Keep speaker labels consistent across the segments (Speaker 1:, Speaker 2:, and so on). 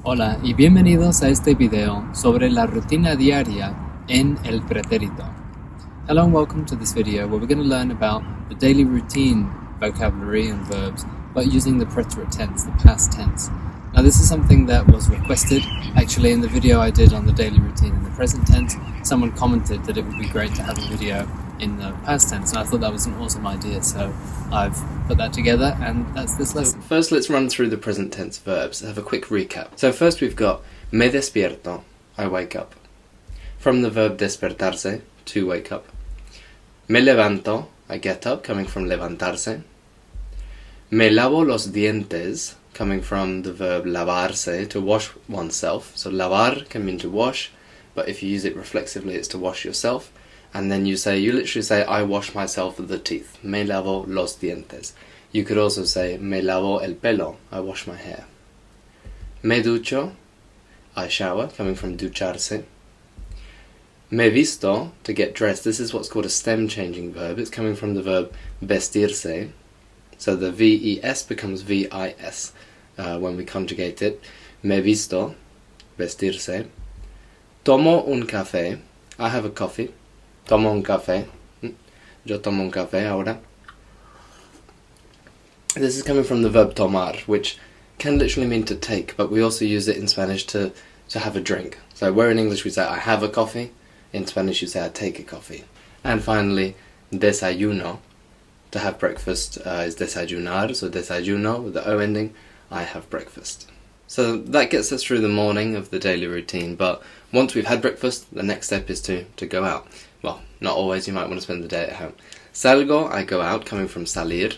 Speaker 1: Hola y bienvenidos a este video sobre la rutina diaria en el pretérito. Hello and welcome to this video where we're going to learn about the daily routine vocabulary and verbs but using the preterite tense, the past tense. Now this is something that was requested actually in the video I did on the daily routine in the present tense. Someone commented that it would be great to have a video in the past tense, and I thought that was an awesome idea, so I've put that together, and that's this lesson.
Speaker 2: So first, let's run through the present tense verbs, have a quick recap. So first we've got me despierto, I wake up. From the verb despertarse, to wake up. Me levanto, I get up, coming from levantarse. Me lavo los dientes, coming from the verb lavarse, to wash oneself. So lavar can mean to wash, but if you use it reflexively, it's to wash yourself. And then you literally say, I wash myself with the teeth. Me lavo los dientes. You could also say, me lavo el pelo. I wash my hair. Me ducho. I shower, coming from ducharse. Me visto, to get dressed. This is what's called a stem changing verb. It's coming from the verb vestirse. So the VES becomes VIS when we conjugate it. Me visto, vestirse. Tomo un café. I have a coffee. Tomo un café. Yo tomo un café ahora. This is coming from the verb tomar, which can literally mean to take, but we also use it in Spanish to have a drink. So where in English we say I have a coffee, in Spanish you say I take a coffee. And finally, desayuno, to have breakfast, is desayunar, so desayuno with the O ending, I have breakfast. So that gets us through the morning of the daily routine, but once we've had breakfast, the next step is to go out. Well, not always, you might want to spend the day at home. Salgo, I go out, coming from salir.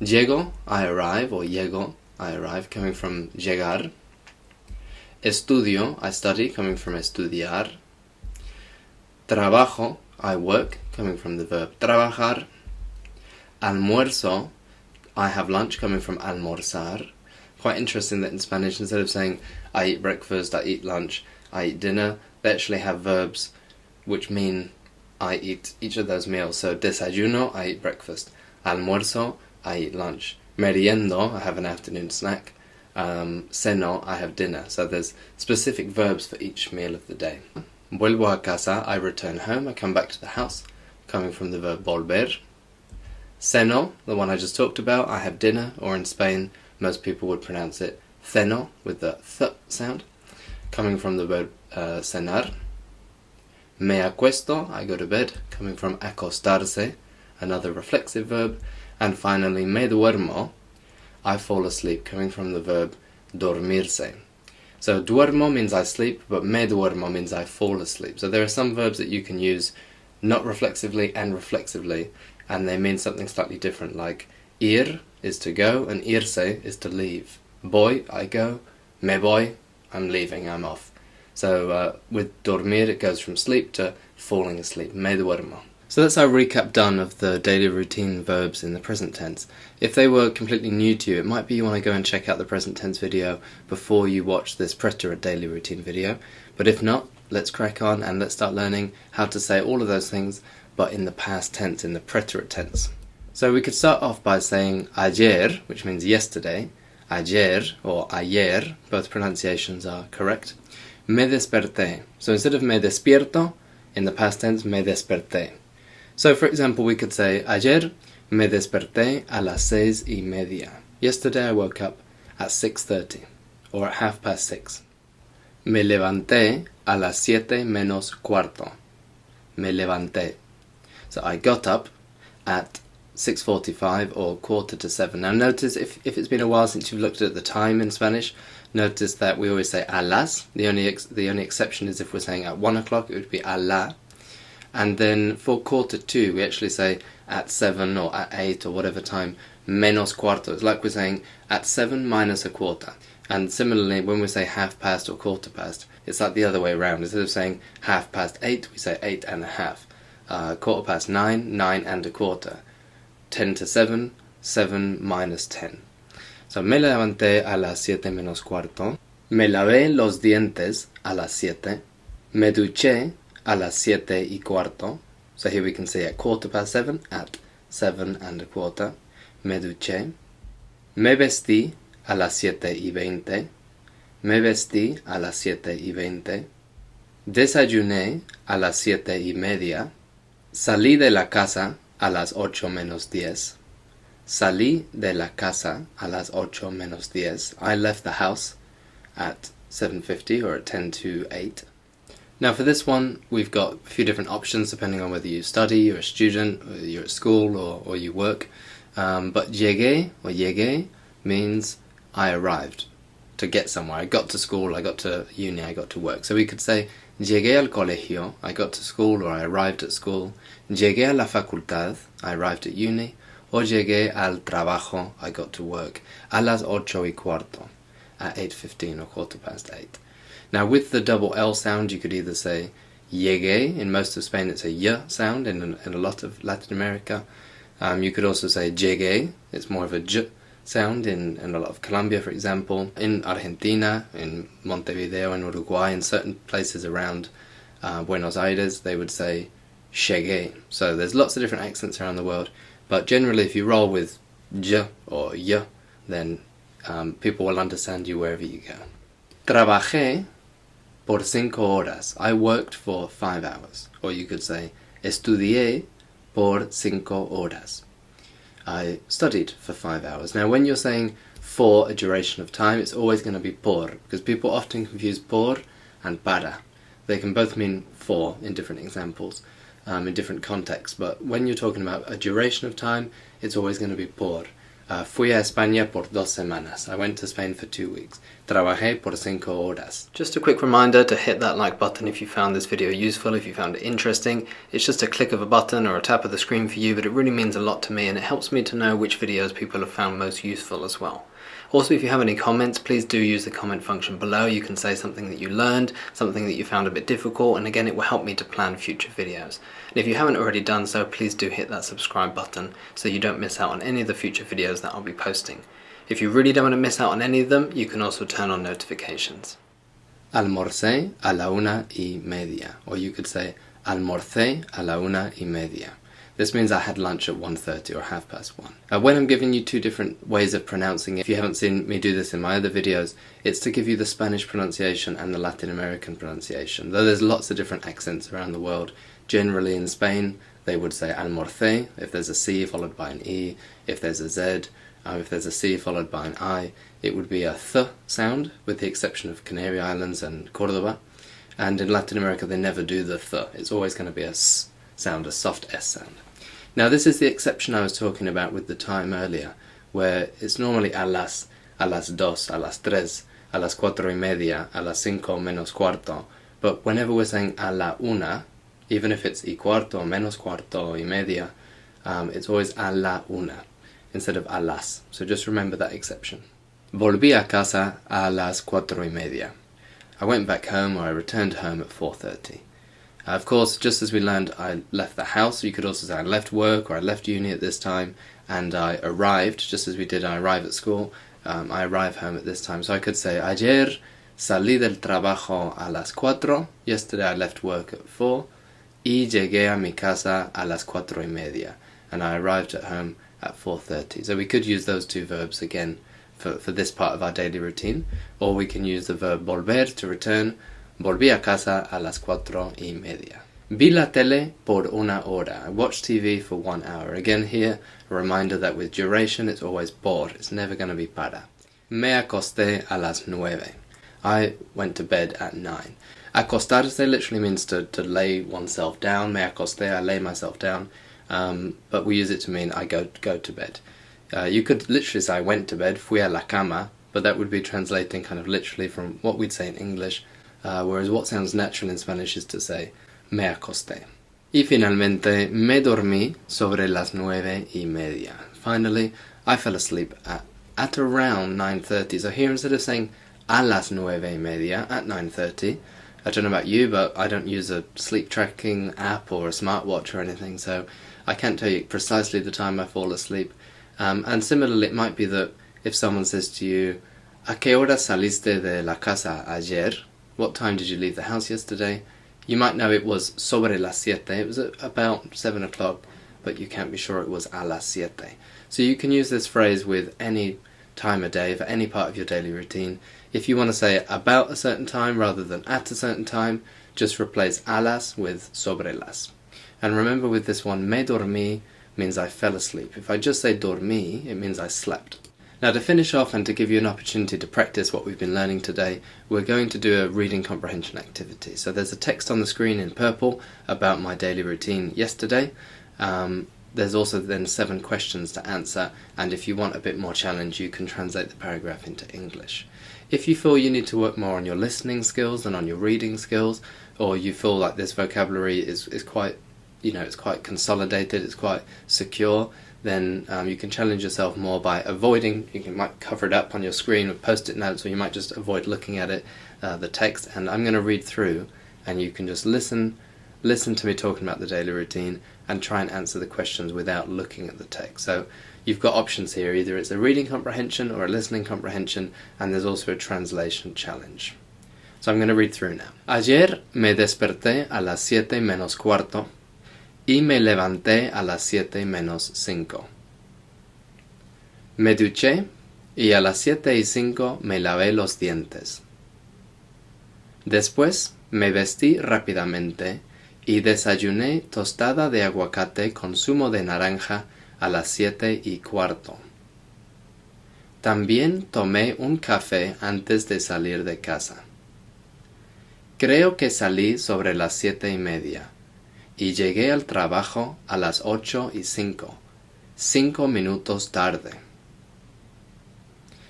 Speaker 2: Llego, I arrive, or llego, I arrive, coming from llegar. Estudio, I study, coming from estudiar. Trabajo, I work, coming from the verb trabajar. Almuerzo, I have lunch, coming from almorzar. Quite interesting that in Spanish, instead of saying I eat breakfast, I eat lunch, I eat dinner, they actually have verbs which mean I eat each of those meals. So desayuno, I eat breakfast. Almuerzo, I eat lunch. Meriendo, I have an afternoon snack. Ceno, I have dinner. So there's specific verbs for each meal of the day. Vuelvo a casa, I return home, I come back to the house, coming from the verb volver. Ceno, the one I just talked about, I have dinner, or in Spain, most people would pronounce it ceno, with the th sound, coming from the verb cenar. Me acuesto, I go to bed, coming from acostarse, another reflexive verb. And finally, me duermo, I fall asleep, coming from the verb dormirse. So duermo means I sleep, but me duermo means I fall asleep. So there are some verbs that you can use not reflexively and reflexively, and they mean something slightly different, like ir is to go, and irse is to leave. Voy, I go. Me voy, I'm leaving, I'm off. So with dormir, it goes from sleep to falling asleep. Me duermo. So that's our recap done of the daily routine verbs in the present tense. If they were completely new to you, it might be you want to go and check out the present tense video before you watch this preterite daily routine video. But if not, let's crack on and let's start learning how to say all of those things, but in the past tense, in the preterite tense. So we could start off by saying ayer, which means yesterday. Ayer or ayer, both pronunciations are correct. Me desperté. So instead of me despierto, in the past tense, me desperté. So for example, we could say ayer me desperté a las 6:30. Yesterday I woke up at 6:30, or at 6:30. Me levanté a las 7 menos cuarto. Me levanté. So I got up at 6:45 or 6:45. Now notice, if it's been a while since you've looked at the time in Spanish, notice that we always say a las. The only exception is if we're saying at 1 o'clock, it would be a la. And then for 2:45, we actually say at 7 or at 8 or whatever time, menos cuarto. It's like we're saying at 7 minus a quarter. And similarly, when we say 1/2 or 1/4, it's like the other way around. Instead of saying 8:30, we say 8:30. 9:15, 9 and a quarter. 10 to 7, 7 minus 10. So me levanté a las 7 menos cuarto. Me lavé los dientes a las 7. Me duché a las 7:15. So here we can say at 7:15, at 7 and a quarter. Me duché. Me vestí a las 7:20. Me vestí a las 7:20. Desayuné a las 7:30. Salí de la casa a las 8 menos 10. Salí de la casa a las 8 menos 10. I left the house at 7:50 or at 10 to 8. Now for this one, we've got a few different options depending on whether you study, you're a student, or you're at school, or you work. But llegué or llegué means I arrived, to get somewhere. I got to school, I got to uni, I got to work. So we could say llegué al colegio, I got to school or I arrived at school. Llegué a la facultad, I arrived at uni. Or llegué al trabajo, I got to work. A las 8:15, at 8:15 or 8:15. Now with the double L sound, you could either say llegué. In most of Spain it's a y sound. In a lot of Latin America, you could also say llegué. It's more of a j sound in a lot of Colombia, for example. In Argentina, in Montevideo, in Uruguay, in certain places around Buenos Aires, they would say llegué. So there's lots of different accents around the world, but generally if you roll with j or y, then people will understand you wherever you go. Trabajé por 5 horas. I worked for 5 hours. Or you could say estudié por 5 horas. I studied for 5 hours. Now when you're saying for a duration of time, it's always going to be por, because people often confuse por and para. They can both mean for in different examples, in different contexts, but when you're talking about a duration of time, it's always going to be por. Fui a España por 2 semanas. I went to Spain for 2 weeks. Trabajé por 5 horas. Just a quick reminder to hit that like button if you found this video useful, if you found it interesting. It's just a click of a button or a tap of the screen for you, but it really means a lot to me and it helps me to know which videos people have found most useful as well. Also, if you have any comments, please do use the comment function below. You can say something that you learned, something that you found a bit difficult, and again, it will help me to plan future videos. And if you haven't already done so, please do hit that subscribe button so you don't miss out on any of the future videos that I'll be posting. If you really don't want to miss out on any of them, you can also turn on notifications. Almorcé a la 1:30, or you could say almorcé a la 1:30. This means I had lunch at 1:30 or 1:30. When I'm giving you two different ways of pronouncing it, if you haven't seen me do this in my other videos, it's to give you the Spanish pronunciation and the Latin American pronunciation. Though there's lots of different accents around the world, generally in Spain they would say almorcé if there's a C followed by an E, if there's a Z, if there's a C followed by an I, it would be a th sound, with the exception of Canary Islands and Cordoba. And in Latin America they never do the th, it's always going to be a s sound, a soft S sound. Now this is the exception I was talking about with the time earlier, where it's normally a las 2, a las 3, a las 4:30, a las 5 menos cuarto, but whenever we're saying a la 1, even if it's y cuarto, menos cuarto, y media, it's always a la 1 instead of a las, so just remember that exception. Volví a casa a las 4:30. I went back home, or I returned home at 4:30. Of course, just as we learned, I left the house. You could also say I left work or I left uni at this time, and I arrived, just as we did I arrive at school. I arrive home at this time. So I could say ayer salí del trabajo a las 4. Yesterday I left work at 4. Y llegué a mi casa a las 4:30. And I arrived at home at 4:30. So we could use those two verbs again for this part of our daily routine. Or we can use the verb volver, to return. Volví a casa a las 4:30. Vi la tele por 1 hora. I watched TV for 1 hour. Again here, a reminder that with duration it's always por. It's never going to be para. Me acosté a las 9. I went to bed at 9. Acostarse literally means to lay oneself down. Me acosté, I lay myself down. But we use it to mean I go to bed. You could literally say I went to bed, fui a la cama, but that would be translating kind of literally from what we'd say in English. Whereas what sounds natural in Spanish is to say me acosté. Y finalmente me dormí sobre las 9:30. Finally, I fell asleep at around 9:30. So here, instead of saying a las 9:30, at 9:30, I don't know about you, but I don't use a sleep tracking app or a smartwatch or anything, so I can't tell you precisely the time I fall asleep. And similarly, it might be that if someone says to you, ¿A qué hora saliste de la casa ayer? What time did you leave the house yesterday? You might know it was sobre las 7, it was about 7 o'clock, but you can't be sure it was a las 7. So you can use this phrase with any time of day, for any part of your daily routine. If you want to say about a certain time rather than at a certain time, just replace a las with sobre las. And remember with this one, me dormí means I fell asleep. If I just say dormí, it means I slept. Now to finish off and to give you an opportunity to practice what we've been learning today, we're going to do a reading comprehension activity. So there's a text on the screen in purple about my daily routine yesterday. There's also then 7 questions to answer, and if you want a bit more challenge, you can translate the paragraph into English. If you feel you need to work more on your listening skills than on your reading skills, or you feel like this vocabulary is quite, it's quite consolidated, it's quite secure, then you can challenge yourself more by avoiding. Might cover it up on your screen with post-it notes, or you might just avoid looking at it, the text, and I'm going to read through, and you can just listen to me talking about the daily routine and try and answer the questions without looking at the text. So you've got options here, either it's a reading comprehension or a listening comprehension, and there's also a translation challenge. So I'm going to read through now. Ayer me desperté a las 7 menos cuarto y me levanté a las 7 menos 5. Me duché y a las 7:05 me lavé los dientes. Después me vestí rápidamente y desayuné tostada de aguacate con zumo de naranja a las 7:15. También tomé un café antes de salir de casa. Creo que salí sobre las 7:30 y llegué al trabajo a las 8:05, 5 minutos tarde.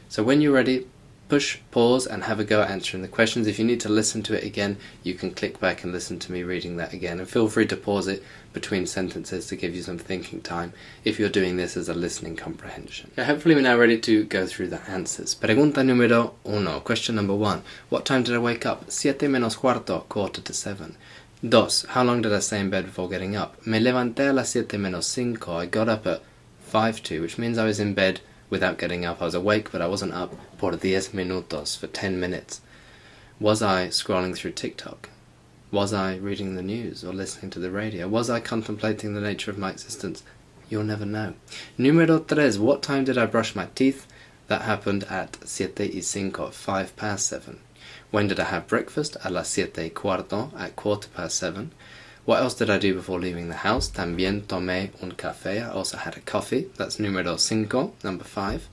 Speaker 2: So when you're ready, push pause and have a go at answering the questions. If you need to listen to it again, you can click back and listen to me reading that again. And feel free to pause it between sentences to give you some thinking time if you're doing this as a listening comprehension. Okay, hopefully we're now ready to go through the answers. Pregunta número 1. Question number 1. What time did I wake up? 7 menos cuarto, 6:45. 2. How long did I stay in bed before getting up? Me levanté a las 7 menos 5. I got up at 5:02, which means I was in bed without getting up. I was awake, but I wasn't up por 10 minutos, for 10 minutes. Was I scrolling through TikTok? Was I reading the news or listening to the radio? Was I contemplating the nature of my existence? You'll never know. Número 3. What time did I brush my teeth? That happened at 7:05, at 7:05. When did I have breakfast? A las 7:15, at 7:15. What else did I do before leaving the house? También tomé un café. I also had a coffee. That's número 5, number 5.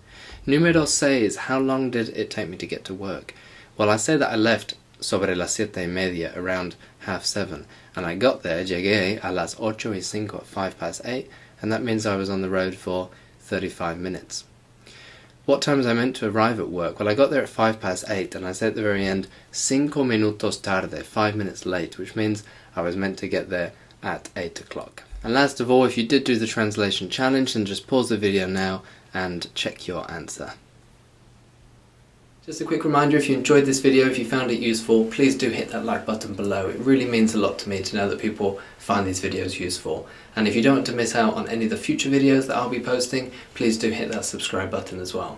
Speaker 2: Número 6. How long did it take me to get to work? Well, I say that I left sobre las 7:30, around 7:30, and I got there, llegué a las 8:05, at 8:05, and that means I was on the road for 35 minutes. What time was I meant to arrive at work? Well, I got there at 8:05, and I said at the very end, 5 minutos tarde, 5 minutes late, which means I was meant to get there at 8 o'clock. And last of all, if you did do the translation challenge, then just pause the video now and check your answer. Just a quick reminder, if you enjoyed this video, if you found it useful, please do hit that like button below. It really means a lot to me to know that people find these videos useful. And if you don't want to miss out on any of the future videos that I'll be posting, please do hit that subscribe button as well.